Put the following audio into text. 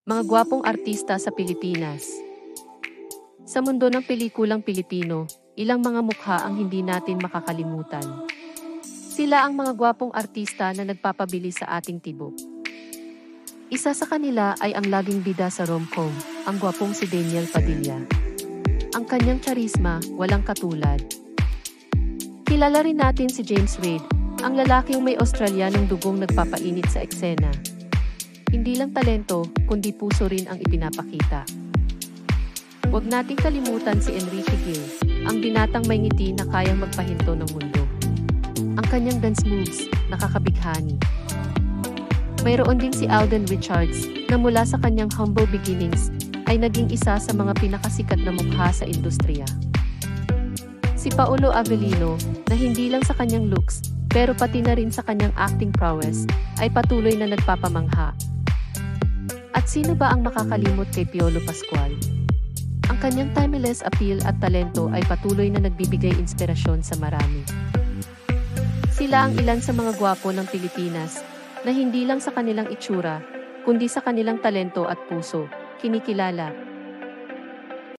Mga gwapong artista sa Pilipinas. Sa mundo ng pelikulang Pilipino, ilang mga mukha ang hindi natin makakalimutan. Sila ang mga gwapong artista na nagpapabili sa ating tibok. Isa sa kanila ay ang laging bida sa rom-com, ang gwapong si Daniel Padilla. Ang kanyang charisma, walang katulad. Kilala rin natin si James Reid, ang lalaking may Australianong dugong nagpapainit sa eksena. Hindi lang talento, kundi puso rin ang ipinapakita. Huwag nating kalimutan si Enrique Gil, ang binatang may ngiti na kayang magpahinto ng mundo. Ang kanyang dance moves, nakakabighani. Mayroon din si Alden Richards, na mula sa kanyang humble beginnings, ay naging isa sa mga pinakasikat na mukha sa industriya. Si Paolo Avellino, na hindi lang sa kanyang looks, pero pati na rin sa kanyang acting prowess, ay patuloy na nagpapamangha. At sino ba ang makakalimot kay Piolo Pascual? Ang kanyang timeless appeal at talento ay patuloy na nagbibigay inspirasyon sa marami. Sila ang ilan sa mga gwapo ng Pilipinas, na hindi lang sa kanilang itsura, kundi sa kanilang talento at puso, kinikilala